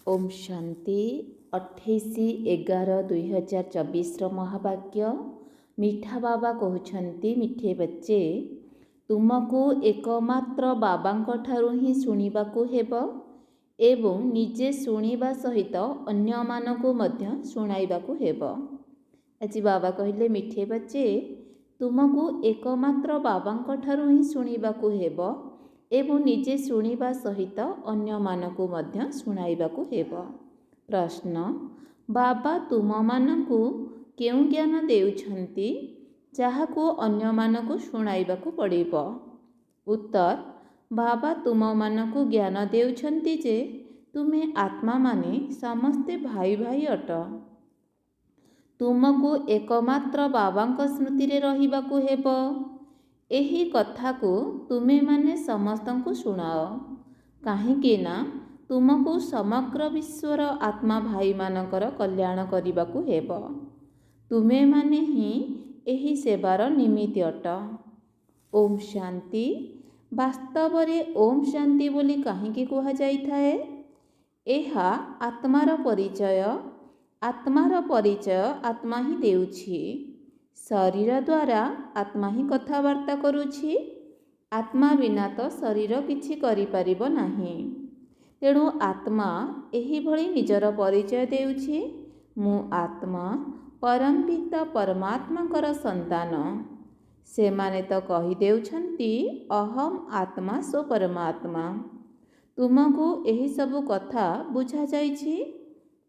ओम शांति 28/11/2024 महावाक्य मीठा बाबा कहते मिठे बच्चे तुमको एकमात्र बाबा ठारू ही शुणिबाकू हेबो एवं निजे शुणिबा सहित अन्य मानकू मध्य शुणाइबाकू हेबो। आज बाबा कहले मिठे बच्चे तुमको एकमात्र बाबा ठारू ही शुणिबाकू हेबो एवं निजे शुणिबा सहित अन्य मानकू मध्य शुणाइबाकू हेबो। प्रश्न बाबा तुम मानकू केउं ज्ञान देउछंती जाहाकू अन्य मानकू शुणाइबाकू पड़िबो। उत्तर बाबा तुम मानकू ज्ञान देउछंती जे तुमे आत्मा माने समस्ते भाई भाई अट। तुमको एकमात्र बाबांक स्मृति रे रहिबाकू हेबो। एही कथा को तुमे माने समस्तंकु शुणाओ काहेकि ना तुमको समग्र विश्वर आत्मा भाई मानकर कल्याण करिबाकू हेबो। तुमे माने ही एही सेवार निमित्त अट। ओम शांति वास्तव रे ओम शांति बोली काहेकि कुहा जाई थाए। एहा आत्मार परिचय आत्मा ही देउछि। शरीर द्वारा आत्मा ही कथबार्ता करुछि। आत्मा बिना तो शरीर किछि करि परिबो नाही। तेणु आत्मा एही भଳି निजर परिचय देउछि। मु आत्मा परम पिता परमात्माकर संतान। से माने तो कहि देउछंती अहम आत्मा सो परमात्मा। तुमको एही सब कथा बुझा जाइछि।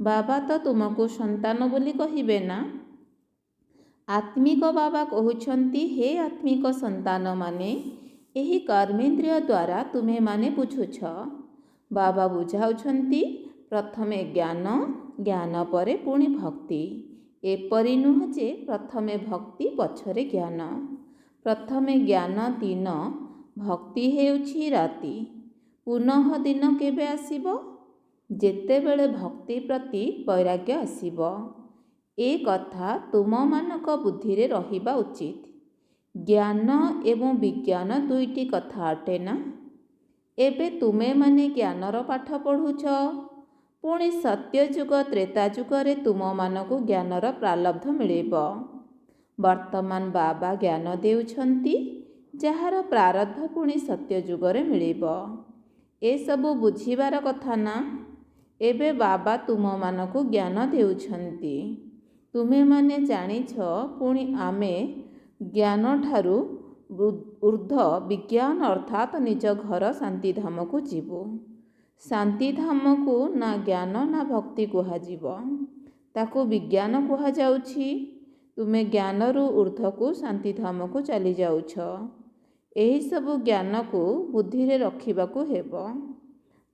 बाबा तो तुमको संतान बोली कहिबे ना। आत्मिक बाबा कहउछंती हे आत्मिक संतान माने एही कर्मेंद्रिय द्वारा तुमे माने बुझुछ। बाबा बुझाउछंती प्रथमे ज्ञान ज्ञान परे पुणी भक्ति। एपरि नुह जे प्रथमे भक्ति पछरे ज्ञान। प्रथमे ज्ञान दिन भक्ति हेउछि राति। पुनः दिन केबे आसीबो जेतेबेले भक्ति प्रति वैराग्य आसीबो। ए कथा तुम मानक बुद्धि रे रहिबा उचित। ज्ञान एवं विज्ञान दुईटी कथा अटे ना। एबे तुमे माने ज्ञानर पाठ पढ़ुछ। पुणी सत्य जुग त्रेता जुग रे तुम मानकु ज्ञानर प्रालब्ध मिलिबो। वर्तमान बाबा ज्ञान देउछंती जहार प्रारब्ध पुणी सत्य जुग रे मिलिबो। ए सबु बुझिबार कथा ना। एबे बाबा तुम मानकु ज्ञान देउछंती। तुमे माने जानिछ पुणी आमे ज्ञान ठारू ऊर्ध्व विज्ञान अर्थात निज घर शांतिधाम को जीवु। शांतिधाम को ना ज्ञान ना भक्ति कुहाजिबो ताकू विज्ञान कुहा जाउछि। तुमे ज्ञान रु ऊर्ध्व को शांतिधाम को चली जाउछ। एही सब ज्ञान को बुद्धि रे रखिबाकू हेबो।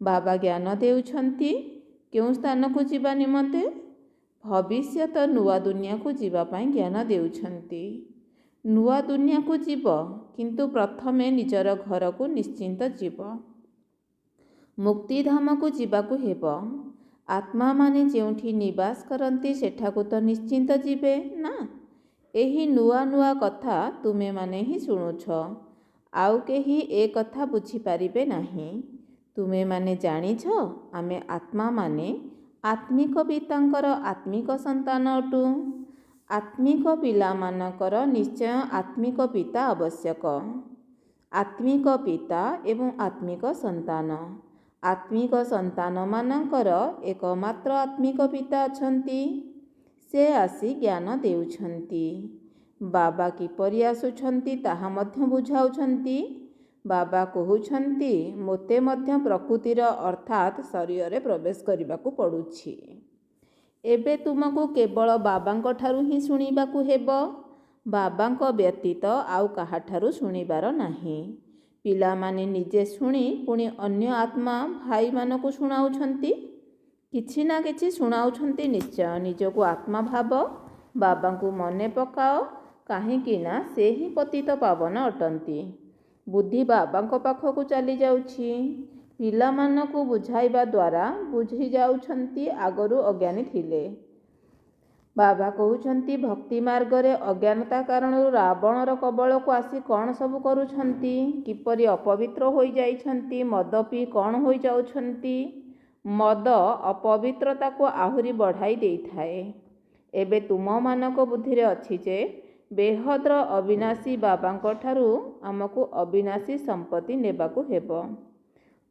बाबा ज्ञान देउछंती केउं स्थान को जीवा निमंते भविष्यत नुआ दुनिया को जीवा पाई ज्ञान देउछंती। नुआ दुनिया को जीव किंतु प्रथमे निजर घर को निश्चिंत जीव। मुक्तिधाम को जीवाकू हेबो। आत्मा माने जेउठी निवास करंती सेठाकू तो निश्चिंत जीवे ना। एही नुआ नुआ कथा तुमे माने ही शुणुछ। आउ केही ए कथा बुझी पारिबे नाही। तुमे माने जानिछ आमे आत्मा माने आत्मिक पितांकर आत्मिक संतान अटु। आत्मिक पिला मानकर निश्चय आत्मिक पिता आवश्यक। आत्मिक पिता एवं आत्मिक संतान। आत्मिक संतान मानकर एकमात्र आत्मिक पिता अछंती। से आसी ज्ञान देउछंती। बाबा किपरि आसुछंती ताहा मध्य बुझाउछंती। बाबा कहउछंती मोते मध्य प्रकृतिर अर्थात शरीर रे प्रवेश करिबाकू पड़ुछि। एबे तुमको केवल बाबांक ठारू ही शुणिबाकू हेबो। बाबांक व्यतीत आउ काहा ठारू शुणिबार नाही। पिला माने निजे शुणी पुणी अन्य आत्मा भाई मानकू शुणाउछंती। किछि ना किछि शुणाउछंती निश्चय। निजको आत्मा भाव बाबांकू मने पकाओ काहेकि ना से ही पतित पावन अटंती। बुद्धि बाबांक पाखकू चली जाउछि। पिलामानकू बुझाइबा द्वारा बुझी जाउछंती आगरू अज्ञानी थिले। बाबा कहउछंती भक्ति मार्ग रे अज्ञानता कारण रावणर कबल को आसी कौन सब करुछंती। किपरि अपवित्र होई जाइछंती। मद पी कौन होई जाउछंती। ମଦ ଅପବିତ୍ରତାକୁ ଆହୁରି ବଢ଼ାଇ ଦେଇଥାଏ। ଏବେ ତୁମମାନଙ୍କ ବୁଦ୍ଧିରେ ଅଛି ଯେ ବେହଦ୍ର ଅବିନାଶୀ ବାବାଙ୍କ ଠାରୁ ଆମକୁ ଅବିନାଶୀ ସମ୍ପତ୍ତି ନେବାକୁ ହେବ।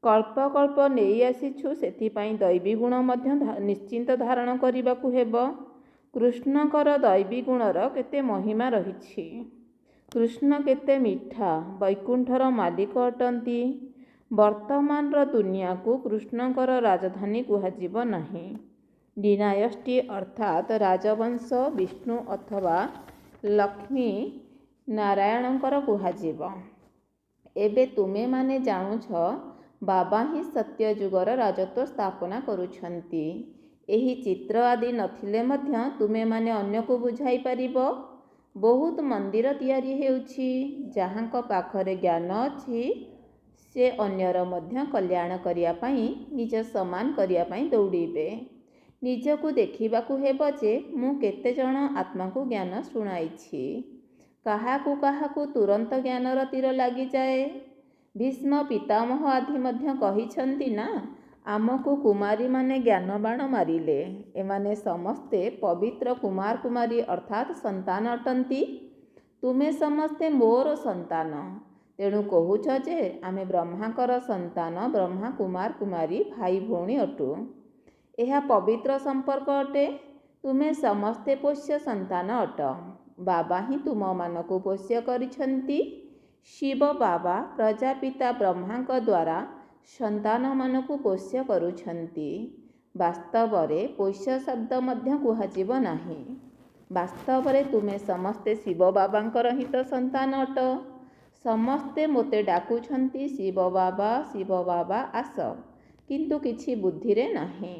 କଳ୍ପ କଳ୍ପ ନେଇ ଆସିଛୁ, ସେଥିପାଇଁ ଦୈବୀ ଗୁଣ ମଧ୍ୟ ନିଶ୍ଚିନ୍ତ ଧାରଣ କରିବାକୁ ହେବ। କୃଷ୍ଣଙ୍କର ଦୈବୀ ଗୁଣର କେତେ ମହିମା ରହିଛି। କୃଷ୍ଣ କେତେ ମିଠା, ବୈକୁଣ୍ଠର ମାଲିକ ଅଟନ୍ତି। ବର୍ତ୍ତମାନର ଦୁନିଆକୁ କୃଷ୍ଣଙ୍କର ରାଜଧାନୀ କୁହାଯିବ ନାହିଁ। ଡିନାୟଷ୍ଟି ଅର୍ଥାତ୍ ରାଜବଂଶ ବିଷ୍ଣୁ ଅଥବା ଲକ୍ଷ୍ମୀ ନାରାୟଣଙ୍କର କୁହାଯିବ। ଏବେ ତୁମେମାନେ ଜାଣୁଛ ବାବା ହିଁ ସତ୍ୟ ଯୁଗର ରାଜତ୍ୱ ସ୍ଥାପନା କରୁଛନ୍ତି। ଏହି ଚିତ୍ର ଆଦି ନଥିଲେ ମଧ୍ୟ ତୁମେମାନେ ଅନ୍ୟକୁ ବୁଝାଇ ପାରିବ। ବହୁତ ମନ୍ଦିର ତିଆରି ହେଉଛି। ଯାହାଙ୍କ ପାଖରେ ଜ୍ଞାନ ଅଛି ସେ ଅନ୍ୟର ମଧ୍ୟ କଲ୍ୟାଣ କରିବା ପାଇଁ, ନିଜ ସମାନ କରିବା ପାଇଁ ଦୌଡ଼ିବେ। ନିଜକୁ ଦେଖିବାକୁ ହେବ ଯେ ମୁଁ କେତେଜଣ ଆତ୍ମାଙ୍କୁ ଜ୍ଞାନ ଶୁଣାଇଛି। କାହାକୁ କାହାକୁ ତୁରନ୍ତ ଜ୍ଞାନର ତୀର ଲାଗିଯାଏ। ଭୀଷ୍ମ ପିତାମହ ଆଦି ମଧ୍ୟ କହିଛନ୍ତି ନା, ଆମକୁ କୁମାରୀମାନେ ଜ୍ଞାନ ବାଣ ମାରିଲେ। ଏମାନେ ସମସ୍ତେ ପବିତ୍ର କୁମାର କୁମାରୀ ଅର୍ଥାତ୍ ସନ୍ତାନ ଅଟନ୍ତି। ତୁମେ ସମସ୍ତେ ମୋର ସନ୍ତାନ। ତେଣୁ କହୁଛ ଯେ ଆମେ ବ୍ରହ୍ମାଙ୍କର ସନ୍ତାନ, ବ୍ରହ୍ମା କୁମାର କୁମାରୀ ଭାଇ ଭଉଣୀ ଅଟୁ। ଏହା ପବିତ୍ର ସମ୍ପର୍କ ଅଟେ। ତୁମେ ସମସ୍ତେ ପୋଷ୍ୟ ସନ୍ତାନ ଅଟ। ବାବା ହିଁ ତୁମମାନଙ୍କୁ ପୋଷ୍ୟ କରିଛନ୍ତି। ଶିବ ବାବା ପ୍ରଜାପିତା ବ୍ରହ୍ମାଙ୍କ ଦ୍ୱାରା ସନ୍ତାନମାନଙ୍କୁ ପୋଷ୍ୟ କରୁଛନ୍ତି। ବାସ୍ତବରେ ପୋଷ୍ୟ ଶବ୍ଦ ମଧ୍ୟ କୁହାଯିବ ନାହିଁ। ବାସ୍ତବରେ ତୁମେ ସମସ୍ତେ ଶିବ ବାବାଙ୍କର ହିଁ ତ ସନ୍ତାନ ଅଟ। ସମସ୍ତେ ମୋତେ ଡାକୁଛନ୍ତି ଶିବ ବାବା ଆସ, କିନ୍ତୁ କିଛି ବୁଦ୍ଧିରେ ନାହିଁ।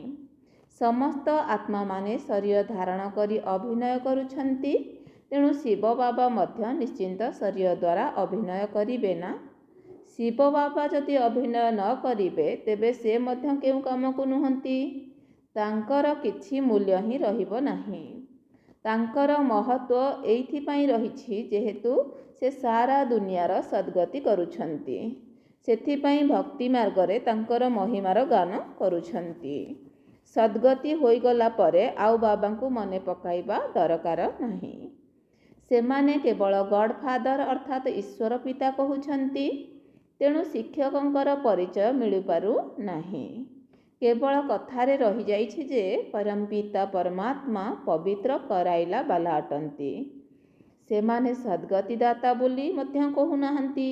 ସମସ୍ତ ଆତ୍ମାମାନେ ଶରୀର ଧାରଣ କରି ଅଭିନୟ କରୁଛନ୍ତି। ତେଣୁ ଶିବ ବାବା ମଧ୍ୟ ନିଶ୍ଚିନ୍ତ ଶରୀର ଦ୍ୱାରା ଅଭିନୟ କରିବେ ନା। ଶିବ ବାବା ଯଦି ଅଭିନୟ ନ କରିବେ ତେବେ ସେ ମଧ୍ୟ କେଉଁ କାମକୁ ନୁହନ୍ତି। ତାଙ୍କର କିଛି ମୂଲ୍ୟ ହିଁ ରହିବ ନାହିଁ। ତାଙ୍କର ମହତ୍ଵ ଏଇଥିପାଇଁ ରହିଛି ଯେହେତୁ ସେ ସାରା ଦୁନିଆର ସଦ୍ଗତି କରୁଛନ୍ତି। ସେଥିପାଇଁ ଭକ୍ତି ମାର୍ଗରେ ତାଙ୍କର ମହିମାର ଗାନ କରୁଛନ୍ତି। ସଦ୍ଗତି ହୋଇଗଲା ପରେ ଆଉ ବାବାଙ୍କୁ ମନେ ପକାଇବା ଦରକାର ନାହିଁ। ସେମାନେ କେବଳ ଗଡ଼ଫାଦର ଅର୍ଥାତ୍ ଈଶ୍ୱର ପିତା କହୁଛନ୍ତି। ତେଣୁ ଶିକ୍ଷକଙ୍କର ପରିଚୟ ମିଳିପାରୁ ନାହିଁ। କେବଳ କଥାରେ ରହିଯାଇଛି ଯେ ପରମପିତା ପରମାତ୍ମା ପବିତ୍ର କରାଇଲା ବାଲା ଅଟନ୍ତି। ସେମାନେ ସଦ୍ଗତିଦାତା ବୋଲି ମଧ୍ୟ କହୁନାହାନ୍ତି।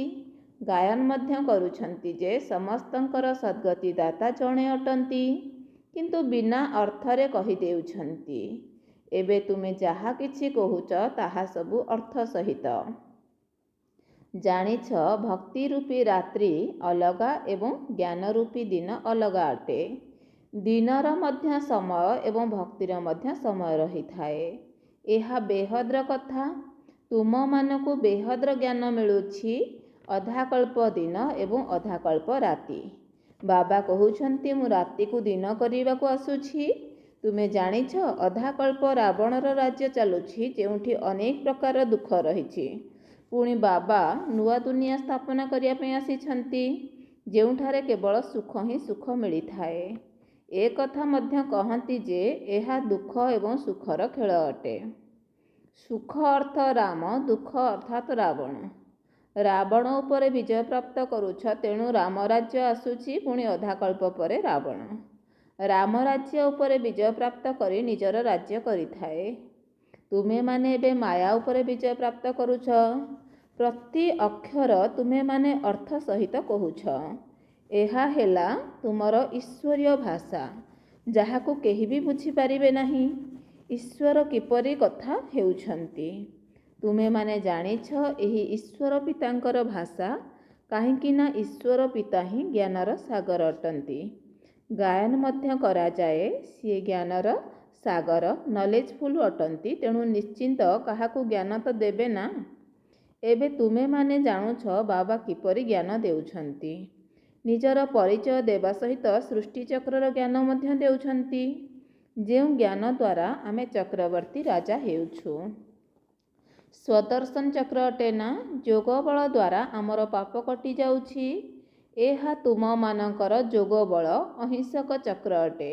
ଗାୟନ ମଧ୍ୟ କରୁଛନ୍ତି ଯେ ସମସ୍ତଙ୍କର ସଦ୍ଗତିଦାତା ଜଣେ ଅଟନ୍ତି, କିନ୍ତୁ ବିନା ଅର୍ଥରେ କହିଦେଉଛନ୍ତି। ଏବେ ତୁମେ ଯାହା କିଛି କହୁଛ ତାହା ସବୁ ଅର୍ଥ ସହିତ। ଜାଣିଛ ଭକ୍ତି ରୂପୀ ରାତ୍ରି ଅଲଗା ଏବଂ ଜ୍ଞାନ ରୂପୀ ଦିନ ଅଲଗା ଅଟେ। ଦିନର ମଧ୍ୟ ସମୟ ଏବଂ ଭକ୍ତିର ମଧ୍ୟ ସମୟ ରହିଥାଏ। ଏହା ବେହଦ୍ର କଥା। ତୁମମାନଙ୍କୁ ବେହଦ୍ର ଜ୍ଞାନ ମିଳୁଛି। ଅଧାକଳ୍ପ ଦିନ ଏବଂ ଅଧାକଳ୍ପ ରାତି। ବାବା କହୁଛନ୍ତି ମୁଁ ରାତିକୁ ଦିନ କରିବାକୁ ଆସୁଛି। ତୁମେ ଜାଣିଛ ଅଧାକଳ୍ପ ରାବଣର ରାଜ୍ୟ ଚାଲୁଛି, ଯେଉଁଠି ଅନେକ ପ୍ରକାର ଦୁଃଖ ରହିଛି। ପୁଣି ବାବା ନୂଆ ଦୁନିଆ ସ୍ଥାପନା କରିବା ପାଇଁ ଆସିଛନ୍ତି, ଯେଉଁଠାରେ କେବଳ ସୁଖ ହିଁ ସୁଖ ମିଳିଥାଏ। ଏ କଥା ମଧ୍ୟ କହନ୍ତି ଯେ ଏହା ଦୁଃଖ ଏବଂ ସୁଖର ଖେଳ ଅଟେ। ସୁଖ ଅର୍ଥ ରାମ, ଦୁଃଖ ଅର୍ଥାତ୍ ରାବଣ। ରାବଣ ଉପରେ ବିଜୟ ପ୍ରାପ୍ତ କରୁଛ, ତେଣୁ ରାମ ରାଜ୍ୟ ଆସୁଛି। ପୁଣି ଅଧାକଳ୍ପ ପରେ ରାବଣ ରାମ ରାଜ୍ୟ ଉପରେ ବିଜୟ ପ୍ରାପ୍ତ କରି ନିଜର ରାଜ୍ୟ କରିଥାଏ। ତୁମେମାନେ ଏବେ ମାୟା ଉପରେ ବିଜୟ ପ୍ରାପ୍ତ କରୁଛ। ପ୍ରତି ଅକ୍ଷର ତୁମେମାନେ ଅର୍ଥ ସହିତ କହୁଛ। ଏହା ହେଲା ତୁମର ଈଶ୍ୱରୀୟ ଭାଷା, ଯାହାକୁ କେହି ବି ବୁଝିପାରିବେ ନାହିଁ। ଈଶ୍ୱର କିପରି କଥା ହେଉଛନ୍ତି ତୁମେମାନେ ଜାଣିଛ ଏହି ଈଶ୍ୱର ପିତାଙ୍କର ଭାଷା, କାହିଁକି ନା ଈଶ୍ୱର ପିତା ହିଁ ଜ୍ଞାନର ସାଗର ଅଟନ୍ତି। ଗାୟନ ମଧ୍ୟ କରାଯାଏ, ସିଏ ଜ୍ଞାନର ସାଗର, ନଲେଜଫୁଲ୍ ଅଟନ୍ତି। ତେଣୁ ନିଶ୍ଚିନ୍ତ କାହାକୁ ଜ୍ଞାନ ତ ଦେବେ ନା। ଏବେ ତୁମେମାନେ ଜାଣୁଛ ବାବା କିପରି ଜ୍ଞାନ ଦେଉଛନ୍ତି। ନିଜର ପରିଚୟ ଦେବା ସହିତ ସୃଷ୍ଟିଚକ୍ରର ଜ୍ଞାନ ମଧ୍ୟ ଦେଉଛନ୍ତି, ଯେଉଁ ଜ୍ଞାନ ଦ୍ୱାରା ଆମେ ଚକ୍ରବର୍ତ୍ତୀ ରାଜା ହେଉଛୁ। ସ୍ୱଦର୍ଶନ ଚକ୍ର ଅଟେ ନା। ଯୋଗ ବଳ ଦ୍ୱାରା ଆମର ପାପ କଟି ଯାଉଛି। ଏହା ତୁମମାନଙ୍କର ଯୋଗ ବଳ ଅହିଂସକ ଚକ୍ର ଅଟେ।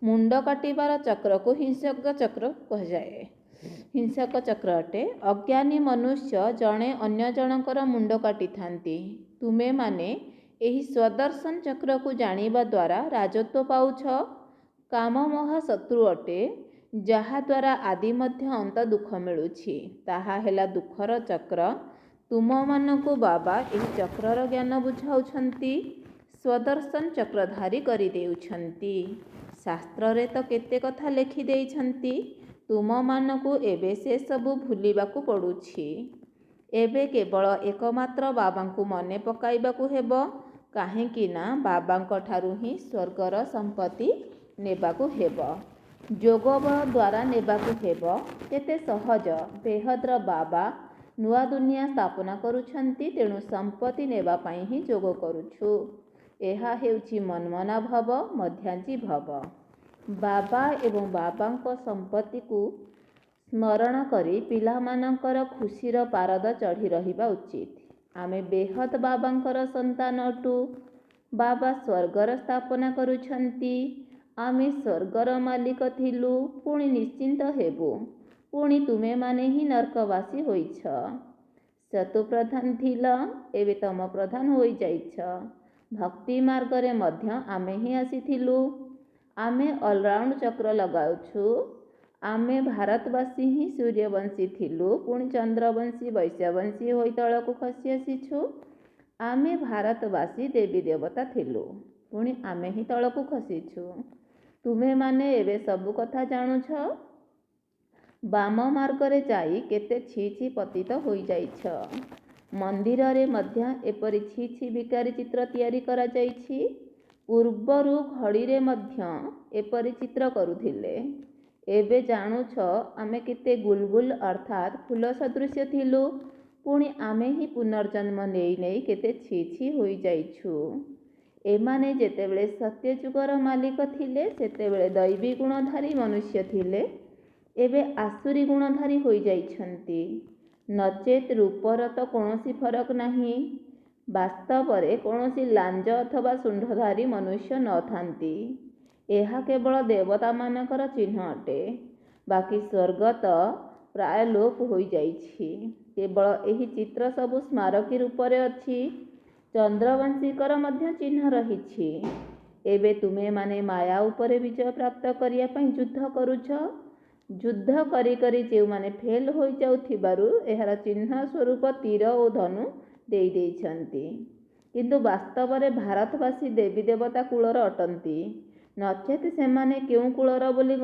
ମୁଣ୍ଡ କାଟିବାର ଚକ୍ରକୁ ହିଂସକ ଚକ୍ର କୁହାଯାଏ। ହିଂସକ ଚକ୍ର ଅଟେ। ଅଜ୍ଞାନୀ ମନୁଷ୍ୟ ଜଣେ ଅନ୍ୟ ଜଣଙ୍କର ମୁଣ୍ଡ କାଟିଥାନ୍ତି। ତୁମେମାନେ ଏହି ସ୍ୱଦର୍ଶନ ଚକ୍ରକୁ ଜାଣିବା ଦ୍ୱାରା ରାଜତ୍ୱ ପାଉଛ। କାମ ମହାଶତ୍ରୁ ଅଟେ, ଯାହାଦ୍ୱାରା ଆଦି ମଧ୍ୟ ଅନ୍ତ ଦୁଃଖ ମିଳୁଛି। ତାହା ହେଲା ଦୁଃଖର ଚକ୍ର। ତୁମମାନଙ୍କୁ ବାବା ଏହି ଚକ୍ରର ଜ୍ଞାନ ବୁଝାଉଛନ୍ତି, ସ୍ୱଦର୍ଶନ ଚକ୍ରଧାରୀ କରିଦେଉଛନ୍ତି। ଶାସ୍ତ୍ରରେ ତ କେତେ କଥା ଲେଖିଦେଇଛନ୍ତି, ତୁମମାନଙ୍କୁ ଏବେ ସେସବୁ ଭୁଲିବାକୁ ପଡ଼ୁଛି। ଏବେ କେବଳ ଏକମାତ୍ର ବାବାଙ୍କୁ ମନେ ପକାଇବାକୁ ହେବ, କାହିଁକି ନା ବାବାଙ୍କ ଠାରୁ ହିଁ ସ୍ୱର୍ଗର ସମ୍ପତ୍ତି ନେବାକୁ ହେବ। ଯୋଗବଳ ଦ୍ୱାରା ନେବାକୁ ହେବ। କେତେ ସହଜ। ବେହଦ୍ର ବାବା ନୂଆ ଦୁନିଆ ସ୍ଥାପନା କରୁଛନ୍ତି, ତେଣୁ ସମ୍ପତ୍ତି ନେବା ପାଇଁ ହିଁ ଯୋଗ କରୁଛୁ। ଏହା ହେଉଛି ମନ୍ମନା ଭବ, ମଧ୍ୟାଞ୍ଜି ଭବ। ବାବା ଏବଂ ବାବାଙ୍କ ସମ୍ପତ୍ତିକୁ ସ୍ମରଣ କରି ପିଲାମାନଙ୍କର ଖୁସିର ପାରଦ ଚଢ଼ି ରହିବା ଉଚିତ। ଆମେ ବେହଦ୍ ବାବାଙ୍କର ସନ୍ତାନ ଅଟୁ। ବାବା ସ୍ୱର୍ଗର ସ୍ଥାପନା କରୁଛନ୍ତି। ଆମେ ସ୍ୱର୍ଗର ମାଲିକ ଥିଲୁ, ପୁଣି ନିଶ୍ଚିନ୍ତ ହେବୁ। ପୁଣି ତୁମେମାନେ ହିଁ ନର୍କବାସୀ ହୋଇଛ। ଶତୁପ୍ରଧାନ ଥିଲ, ଏବେ ତମ ପ୍ରଧାନ ହୋଇଯାଇଛ। ଭକ୍ତି ମାର୍ଗରେ ମଧ୍ୟ ଆମେ ହିଁ ଆସିଥିଲୁ। ଆମେ ଅଲରାଉଣ୍ଡ ଚକ୍ର ଲଗାଉଛୁ। ଆମେ ଭାରତବାସୀ ହିଁ ସୂର୍ଯ୍ୟବଂଶୀ ଥିଲୁ, ପୁଣି ଚନ୍ଦ୍ରବଂଶୀ ବୈଶ୍ୟବଂଶୀ ହୋଇ ତଳକୁ ଖସି ଆସିଛୁ। ଆମେ ଭାରତବାସୀ ଦେବୀ ଦେବତା ଥିଲୁ, ପୁଣି ଆମେ ହିଁ ତଳକୁ ଖସିଛୁ। ତୁମେମାନେ ଏବେ ସବୁ କଥା ଜାଣୁଛ। ବାମ ମାର୍ଗରେ ଯାଇ କେତେ ଛି ଛି ପତିତ ହୋଇଯାଇଛ। ମନ୍ଦିରରେ ମଧ୍ୟ ଏପରି ଛି ଛି ବିକାରୀ ଚିତ୍ର ତିଆରି କରାଯାଇଛି। ପୂର୍ବରୁ ଘଡ଼ିରେ ମଧ୍ୟ ଏପରି ଚିତ୍ର କରୁଥିଲେ। ଏବେ ଜାଣୁଛ ଆମେ କେତେ ଗୁଲଗୁଲ ଅର୍ଥାତ୍ ଫୁଲ ସଦୃଶ୍ୟ ଥିଲୁ, ପୁଣି ଆମେ ହିଁ ପୁନର୍ଜନ୍ମ ନେଇ ନେଇ କେତେ ଛି ଛି ହୋଇଯାଇଛୁ। ଏମାନେ ଯେତେବେଳେ ସତ୍ୟଯୁଗର ମାଲିକ ଥିଲେ, ସେତେବେଳେ ଦୈବୀ ଗୁଣଧାରୀ ମନୁଷ୍ୟ ଥିଲେ, ଏବେ ଆସୁରୀ ଗୁଣଧାରୀ ହୋଇଯାଇଛନ୍ତି। ନଚେତ୍ ରୂପର ତ କୌଣସି ଫରକ ନାହିଁ। ବାସ୍ତବରେ କୌଣସି ଲାଞ୍ଜ ଅଥବା ଶୁଣ୍ଢଧାରୀ ମନୁଷ୍ୟ ନଥାନ୍ତି। ଏହା କେବଳ ଦେବତାମାନଙ୍କର ଚିହ୍ନ ଅଟେ। ବାକି ସ୍ୱର୍ଗ ତ ପ୍ରାୟ ଲୋପ ହୋଇଯାଇଛି। କେବଳ ଏହି ଚିତ୍ର ସବୁ ସ୍ମାରକୀ ରୂପରେ ଅଛି। ଚନ୍ଦ୍ରବଂଶୀଙ୍କର ମଧ୍ୟ ଚିହ୍ନ ରହିଛି। ଏବେ ତୁମେମାନେ ମାୟା ଉପରେ ବିଜୟ ପ୍ରାପ୍ତ କରିବା ପାଇଁ ଯୁଦ୍ଧ କରୁଛ। ଯୁଦ୍ଧ କରି କରି ଯେଉଁମାନେ ଫେଲ୍ ହୋଇଯାଉଥିବାରୁ ଏହାର ଚିହ୍ନ ସ୍ୱରୂପ ତୀର ଓ ଧନୁ ଦେଇଛନ୍ତି। କିନ୍ତୁ ବାସ୍ତବରେ ଭାରତବାସୀ ଦେବୀ ଦେବତା କୁଳର ଅଟନ୍ତି। ନଚେତ୍ ସେମାନେ କେଉଁ କୁଳର ବୋଲି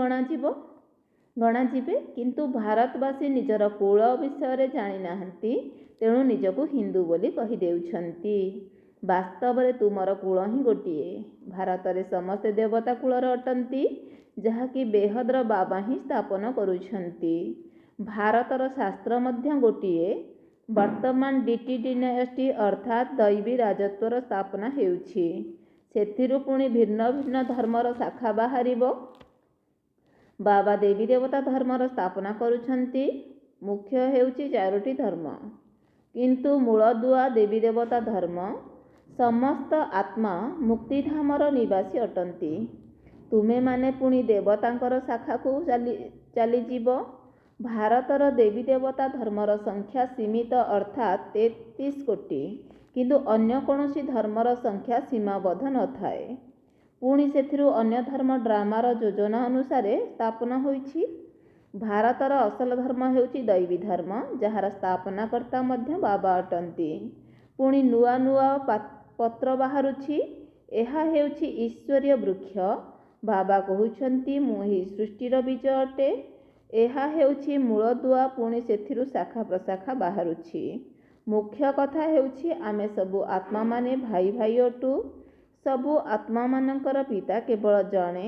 ଗଣାଯିବେ। କିନ୍ତୁ ଭାରତବାସୀ ନିଜର କୁଳ ବିଷୟରେ ଜାଣିନାହାନ୍ତି, ତେଣୁ ନିଜକୁ ହିନ୍ଦୁ ବୋଲି କହିଦେଉଛନ୍ତି। ବାସ୍ତବରେ ତୁମର କୁଳ ହିଁ ଗୋଟିଏ। ଭାରତରେ ସମସ୍ତେ ଦେବତା କୁଳର ଅଟନ୍ତି, ଯାହାକି ବେହଦ୍ର ବାବା ହିଁ ସ୍ଥାପନ କରୁଛନ୍ତି। ଭାରତର ଶାସ୍ତ୍ର ମଧ୍ୟ ଗୋଟିଏ। ବର୍ତ୍ତମାନ ଡିଟି ଡିନାଷ୍ଟି ଅର୍ଥାତ୍ ଦୈବୀ ରାଜତ୍ୱର ସ୍ଥାପନା ହେଉଛି। ସେଥିରୁ ପୁଣି ଭିନ୍ନ ଭିନ୍ନ ଧର୍ମର ଶାଖା ବାହାରିବ। ବାବା ଦେବୀ ଦେବତା ଧର୍ମର ସ୍ଥାପନା କରୁଛନ୍ତି। ମୁଖ୍ୟ ହେଉଛି 4ଟି ଧର୍ମ, କିନ୍ତୁ ମୂଳଦୁଆ ଦେବୀ ଦେବତା ଧର୍ମ। ସମସ୍ତ ଆତ୍ମା ମୁକ୍ତିଧାମର ନିବାସୀ ଅଟନ୍ତି। ତୁମେମାନେ ପୁଣି ଦେବତାଙ୍କର ଶାଖାକୁ ଚାଲିଯିବ। ଭାରତର ଦେବୀ ଦେବତା ଧର୍ମର ସଂଖ୍ୟା ସୀମିତ ଅର୍ଥାତ୍ 33 କୋଟି, କିନ୍ତୁ ଅନ୍ୟ କୌଣସି ଧର୍ମର ସଂଖ୍ୟା ସୀମାବଦ୍ଧ ନଥାଏ। ପୁଣି ସେଥିରୁ ଅନ୍ୟ ଧର୍ମ ଡ୍ରାମାର ଯୋଜନା ଅନୁସାରେ ସ୍ଥାପନ ହୋଇଛି। ଭାରତର ଅସଲ ଧର୍ମ ହେଉଛି ଦୈବୀ ଧର୍ମ, ଯାହାର ସ୍ଥାପନାକର୍ତ୍ତା ମଧ୍ୟ ବାବା ଅଟନ୍ତି। ପୁଣି ନୂଆ ନୂଆ ପତ୍ର ବାହାରୁଛି। ଏହା ହେଉଛି ଈଶ୍ୱରୀୟ ବୃକ୍ଷ। ବାବା କହୁଛନ୍ତି, ମୁଁ ଏହି ସୃଷ୍ଟିର ବୀଜ ଅଟେ। ଏହା ହେଉଛି ମୂଳଦୁଆ, ପୁଣି ସେଥିରୁ ଶାଖା ପ୍ରଶାଖା ବାହାରୁଛି। ମୁଖ୍ୟ କଥା ହେଉଛି ଆମେ ସବୁ ଆତ୍ମାମାନେ ଭାଇ ଭାଇ ଅଟୁ। ସବୁ ଆତ୍ମାମାନଙ୍କର ପିତା କେବଳ ଜଣେ।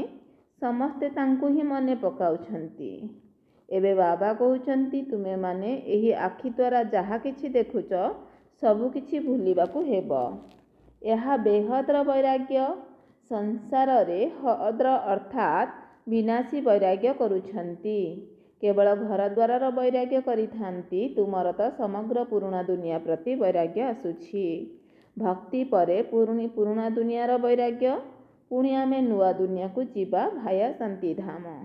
ସମସ୍ତେ ତାଙ୍କୁ ହିଁ ମନେ ପକାଉଛନ୍ତି। ଏବେ ବାବା କହୁଛନ୍ତି, ତୁମେମାନେ ଏହି ଆଖି ଦ୍ୱାରା ଯାହା କିଛି ଦେଖୁଛ, ସବୁ କିଛି ଭୁଲିବାକୁ ହେବ। ଏହା ବେହଦ୍ର ବୈରାଗ୍ୟ। ସଂସାରରେ ହଦ୍ର ଅର୍ଥାତ୍ ବିନାଶୀ ବୈରାଗ୍ୟ କରୁଛନ୍ତି। କେବଳ ଘରଦ୍ୱାରର ବୈରାଗ୍ୟ କରିଥାନ୍ତି। ତୁମର ତ ସମଗ୍ର ପୁରୁଣା ଦୁନିଆ ପ୍ରତି ବୈରାଗ୍ୟ ଆସୁଛି। ଭକ୍ତି ପରେ ପୁରୁଣା ଦୁନିଆର ବୈରାଗ୍ୟ, ପୁଣି ଆମେ ନୂଆ ଦୁନିଆକୁ ଯିବା ଭାୟା ଶାନ୍ତିଧାମ।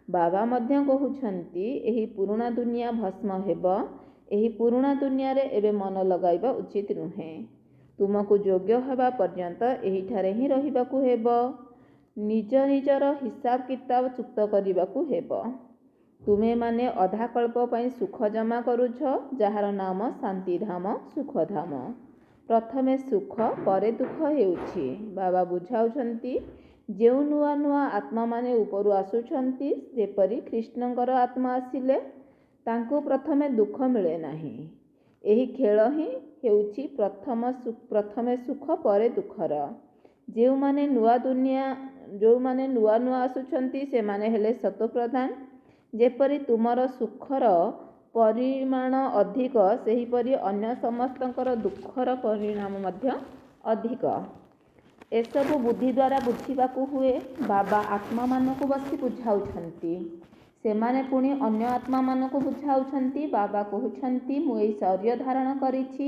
ବାବା ମଧ୍ୟ କହୁଛନ୍ତି ଏହି ପୁରୁଣା ଦୁନିଆ ଭସ୍ମ ହେବ। ଏହି ପୁରୁଣା ଦୁନିଆରେ ଏବେ ମନ ଲଗାଇବା ଉଚିତ ନୁହେଁ। ତୁମକୁ ଯୋଗ୍ୟ ହେବା ପର୍ଯ୍ୟନ୍ତ ଏହିଠାରେ ହିଁ ରହିବାକୁ ହେବ। ନିଜର ହିସାବ କିତାବ ଚୁକ୍ତ କରିବାକୁ ହେବ। ତୁମେମାନେ ଅଧାକଳ୍ପ ପାଇଁ ସୁଖ ଜମା କରୁଛ, ଯାହାର ନାମ ଶାନ୍ତିଧାମ, ସୁଖଧାମ। ପ୍ରଥମେ ସୁଖ ପରେ ଦୁଃଖ ହେଉଛି। ବାବା ବୁଝାଉଛନ୍ତି, ଯେଉଁ ନୂଆ ନୂଆ ଆତ୍ମାମାନେ ଉପରୁ ଆସୁଛନ୍ତି, ଯେପରି କୃଷ୍ଣଙ୍କର ଆତ୍ମା ଆସିଲେ ତାଙ୍କୁ ପ୍ରଥମେ ଦୁଃଖ ମିଳେ ନାହିଁ। ଏହି ଖେଳ ହିଁ ହେଉଛି ପ୍ରଥମେ ସୁଖ ପରେ ଦୁଃଖର। ଯେଉଁମାନେ ନୂଆ ନୂଆ ଆସୁଛନ୍ତି ସେମାନେ ହେଲେ ସତୋପ୍ରଧାନ। ଯେପରି ତୁମର ସୁଖର ପରିମାଣ ଅଧିକ, ସେହିପରି ଅନ୍ୟ ସମସ୍ତଙ୍କର ଦୁଃଖର ପରିଣାମ ମଧ୍ୟ ଅଧିକ। ଏସବୁ ବୁଦ୍ଧି ଦ୍ୱାରା ବୁଝିବାକୁ ହୁଏ। ବାବା ଆତ୍ମାମାନଙ୍କୁ ବସି ବୁଝାଉଛନ୍ତି, ସେମାନେ ପୁଣି ଅନ୍ୟ ଆତ୍ମାମାନଙ୍କୁ ବୁଝାଉଛନ୍ତି। ବାବା କହୁଛନ୍ତି, ମୁଁ ଏହି ଶରୀର ଧାରଣ କରିଛି।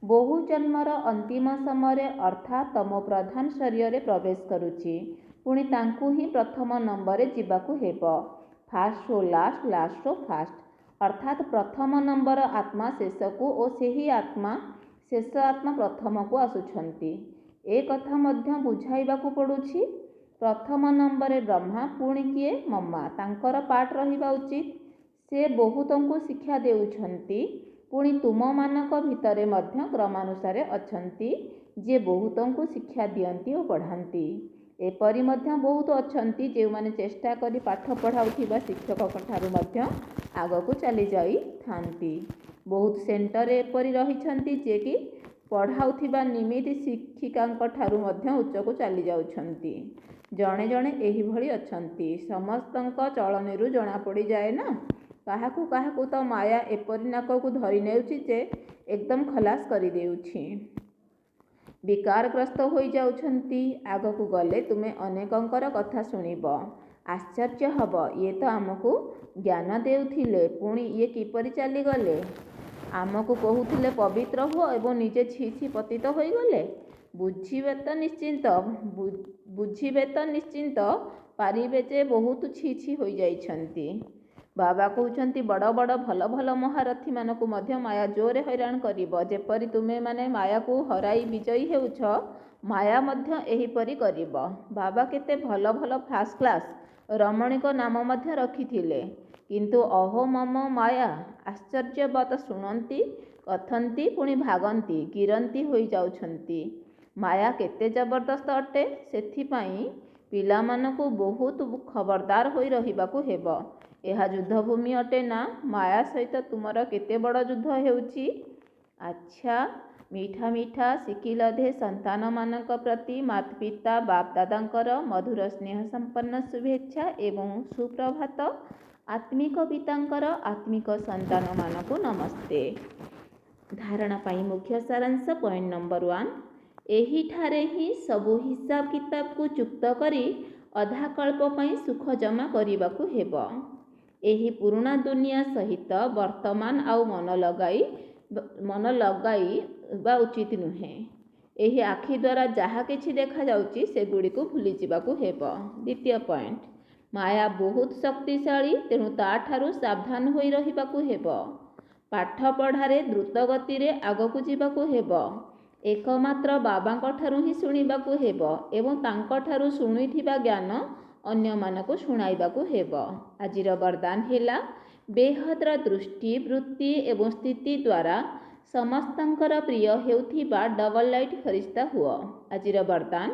ବହୁ ଜନ୍ମର ଅନ୍ତିମ ସମୟରେ ଅର୍ଥାତ୍ ତମ ପ୍ରଧାନ ଶରୀରରେ ପ୍ରବେଶ କରୁଛି। ପୁଣି ତାଙ୍କୁ ହିଁ ପ୍ରଥମ ନମ୍ବରରେ ଯିବାକୁ ହେବ। ଫାଷ୍ଟ ଓ ଲାଷ୍ଟ, ଲାଷ୍ଟ ଓ ଫାଷ୍ଟ। ଅର୍ଥାତ୍ ପ୍ରଥମ ନମ୍ବର ଆତ୍ମା ଶେଷକୁ ଓ ସେହି ଶେଷ ଆତ୍ମା ପ୍ରଥମକୁ ଆସୁଛନ୍ତି। ଏ କଥା ମଧ୍ୟ ବୁଝାଇବାକୁ ପଡ଼ୁଛି। ପ୍ରଥମ ନମ୍ବରରେ ବ୍ରହ୍ମା, ପୁଣି କିଏ? ମମା। ତାଙ୍କର ପାଠ ରହିବା ଉଚିତ। ସେ ବହୁତଙ୍କୁ ଶିକ୍ଷା ଦେଉଛନ୍ତି। ପୁଣି ତୁମମାନଙ୍କ ଭିତରେ ମଧ୍ୟ କ୍ରମାନୁସାରେ ଅଛନ୍ତି, ଯିଏ ବହୁତଙ୍କୁ ଶିକ୍ଷା ଦିଅନ୍ତି ଓ ପଢ଼ାନ୍ତି। ଏପରି ମଧ୍ୟ ବହୁତ ଅଛନ୍ତି ଯେଉଁମାନେ ଚେଷ୍ଟା କରି ପାଠ ପଢ଼ାଉଥିବା ଶିକ୍ଷକଙ୍କ ଠାରୁ ମଧ୍ୟ ଆଗକୁ ଚାଲି ଯାଇଥାନ୍ତି। ବହୁତ ସେଣ୍ଟରରେ ଏପରି ରହିଛନ୍ତି ଯିଏକି ପଢ଼ାଉଥିବା ନିମିତ୍ତ ଶିକ୍ଷିକାଙ୍କ ଠାରୁ ମଧ୍ୟ ଉଚ୍ଚକୁ ଚାଲି ଯାଉଛନ୍ତି। ଜଣେ ଜଣେ ଏହିଭଳି ଅଛନ୍ତି। ସମସ୍ତଙ୍କ ଚଳନୀରୁ ଜଣାପଡ଼ିଯାଏ ନା। କାହାକୁ କାହାକୁ ତ ମାୟା ଏପରି ନାକକୁ ଧରି ନେଉଛି ଯେ ଏକଦମ ଖଲାସ କରିଦେଉଛି। ବିକାରଗ୍ରସ୍ତ ହୋଇଯାଉଛନ୍ତି। ଆଗକୁ ଗଲେ ତୁମେ ଅନେକଙ୍କର କଥା ଶୁଣିବ। ଆଶ୍ଚର୍ଯ୍ୟ ହେବ, ଇଏ ତ ଆମକୁ ଜ୍ଞାନ ଦେଉଥିଲେ, ପୁଣି ଇଏ କିପରି ଚାଲିଗଲେ? ଆମକୁ କହୁଥିଲେ ପବିତ୍ର ହୁଅ ଏବଂ ନିଜେ ଛି ଛି ପତିତ ହୋଇଗଲେ। ବୁଝିବେ ତ ନିଶ୍ଚିନ୍ତ ପାରିବେ ଯେ ବହୁତ ଛି ଛି ହୋଇଯାଇଛନ୍ତି। ବାବା କହୁଛନ୍ତି, ବଡ଼ ବଡ଼ ଭଲ ଭଲ ମହାରଥୀମାନଙ୍କୁ ମଧ୍ୟ ମାୟା ଜୋରରେ ହଇରାଣ କରିବ। ଯେପରି ତୁମେମାନେ ମାୟାକୁ ହରାଇ ବିଜୟୀ ହେଉଛ, ମାୟା ମଧ୍ୟ ଏହିପରି କରିବ। ବାବା କେତେ ଭଲ ଭଲ ଫାଷ୍ଟ କ୍ଲାସ୍ ରମଣୀଙ୍କ ନାମ ମଧ୍ୟ ରଖିଥିଲେ। କିନ୍ତୁ ଅହୋ ମମ ମାୟା ଆଶ୍ଚର୍ଯ୍ୟବତ୍ ଶୁଣନ୍ତି, କଥନ୍ତି, ପୁଣି ଭାଗନ୍ତି, ଗିରନ୍ତି ହୋଇଯାଉଛନ୍ତି। ମାୟା କେତେ ଜବରଦସ୍ତ ଅଟେ। ସେଥିପାଇଁ ପିଲାମାନଙ୍କୁ ବହୁତ ଖବରଦାର ହୋଇ ରହିବାକୁ ହେବ। ଏହା ଯୁଦ୍ଧଭୂମି ଅଟେ ନା। ମାୟା ସହିତ ତୁମର କେତେ ବଡ଼ ଯୁଦ୍ଧ ହେଉଛି। ଆଚ୍ଛା, ମିଠା ମିଠା ଶିକିଲଧେ ସନ୍ତାନମାନଙ୍କ ପ୍ରତି ମାତା ପିତା ବାପ ଦାଦାଙ୍କର ମଧୁର ସ୍ନେହ ସମ୍ପନ୍ନ ଶୁଭେଚ୍ଛା ଏବଂ ସୁପ୍ରଭାତ। ଆତ୍ମିକ ପିତାଙ୍କର ଆତ୍ମିକ ସନ୍ତାନମାନଙ୍କୁ ନମସ୍ତେ। ଧାରଣା ପାଇଁ ମୁଖ୍ୟ ସାରାଂଶ ପଏଣ୍ଟ ନମ୍ବର 1। ଏହିଠାରେ ହିଁ ସବୁ ହିସାବ କିତାବକୁ ଚୁକ୍ତ କରି ଅଧାକଳ୍ପ ପାଇଁ ସୁଖ ଜମା କରିବାକୁ ହେବ। ଏହି ପୁରୁଣା ଦୁନିଆ ସହିତ ବର୍ତ୍ତମାନ ଆଉ ମନ ଲଗାଇବା ଉଚିତ ନୁହେଁ। ଏହି ଆଖି ଦ୍ୱାରା ଯାହା କିଛି ଦେଖାଯାଉଛି ସେଗୁଡ଼ିକୁ ଭୁଲିଯିବାକୁ ହେବ। ଦ୍ୱିତୀୟ ପଏଣ୍ଟ, ମାୟା ବହୁତ ଶକ୍ତିଶାଳୀ, ତେଣୁ ତାଠାରୁ ସାବଧାନ ହୋଇ ରହିବାକୁ ହେବ। ପାଠ ପଢ଼ାରେ ଦ୍ରୁତ ଗତିରେ ଆଗକୁ ଯିବାକୁ ହେବ। ଏକମାତ୍ର ବାବାଙ୍କ ଠାରୁ ହିଁ ଶୁଣିବାକୁ ହେବ ଏବଂ ତାଙ୍କଠାରୁ ଶୁଣିଥିବା ଜ୍ଞାନ ଅନ୍ୟମାନଙ୍କୁ ଶୁଣାଇବାକୁ ହେବ। ଆଜିର ବରଦାନ ହେଲା, ବେହଦ୍ର ଦୃଷ୍ଟି, ବୃତ୍ତି ଏବଂ ସ୍ଥିତି ଦ୍ୱାରା ସମସ୍ତଙ୍କର ପ୍ରିୟ ହେଉଥିବା ଡବଲ ଲାଇଟ୍ ଫରିସ୍ତା ହୁଅ। ଆଜିର ବରଦାନ,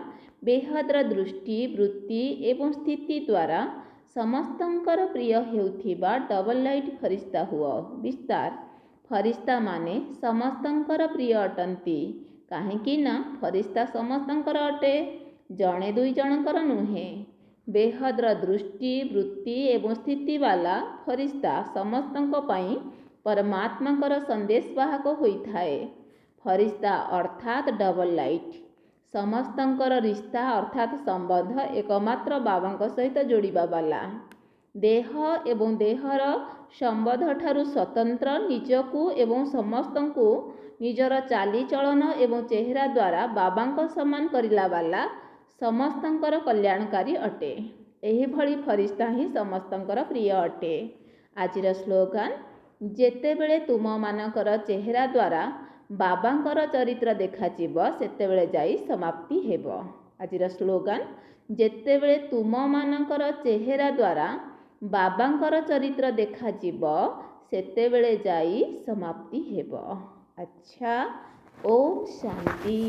ବେହଦ୍ର ଦୃଷ୍ଟି, ବୃତ୍ତି ଏବଂ ସ୍ଥିତି ଦ୍ୱାରା ସମସ୍ତଙ୍କର ପ୍ରିୟ ହେଉଥିବା ଡବଲ ଲାଇଟ୍ ଫରିସ୍ତା ହୁଅ। ବିସ୍ତାର, ଫରିସ୍ତାମାନେ ସମସ୍ତଙ୍କର ପ୍ରିୟ ଅଟନ୍ତି। କାହିଁକି ନା ଫରିସ୍ତା ସମସ୍ତଙ୍କର ଅଟେ, ଜଣେ ଦୁଇ ଜଣଙ୍କର ନୁହେଁ। ବେହଦ୍ର ଦୃଷ୍ଟି, ବୃତ୍ତି ଏବଂ ସ୍ଥିତିବାଲା ଫରିସ୍ତା ସମସ୍ତଙ୍କ ପାଇଁ ପରମାତ୍ମାଙ୍କର ସନ୍ଦେଶବାହକ ହୋଇଥାଏ। ଫରିସ୍ତା ଅର୍ଥାତ୍ ଡବଲ ଲାଇଟ୍। ସମସ୍ତଙ୍କର ରିସ୍ତା ଅର୍ଥାତ୍ ସମ୍ବନ୍ଧ ଏକମାତ୍ର ବାବାଙ୍କ ସହିତ ଯୋଡ଼ିବା ବାଲା। देह एवं देहर संबंध ठारू स्वतंत्र निजकू एवं समस्तंकु निजर चालीचलन एवं चेहरा द्वारा बाबा समान करिला वाला समस्तंकर कल्याणकारी अटे। एही भली फरिश्ता ही समस्तंकर प्रिय अटे। आजिर स्लोगान जेतेबेले तुम मानकर चेहरा द्वारा बाबांकर चरित्र देखाजिब सेतेबेले जाई समाप्ति हेबो। आजिर स्लोगान जेतेबेले तुम मानकर चेहरा द्वारा बाबांकर चरित्र देखाजिब सेतेबेले जाई समाप्ति हेबो। अच्छा, ओम शांति।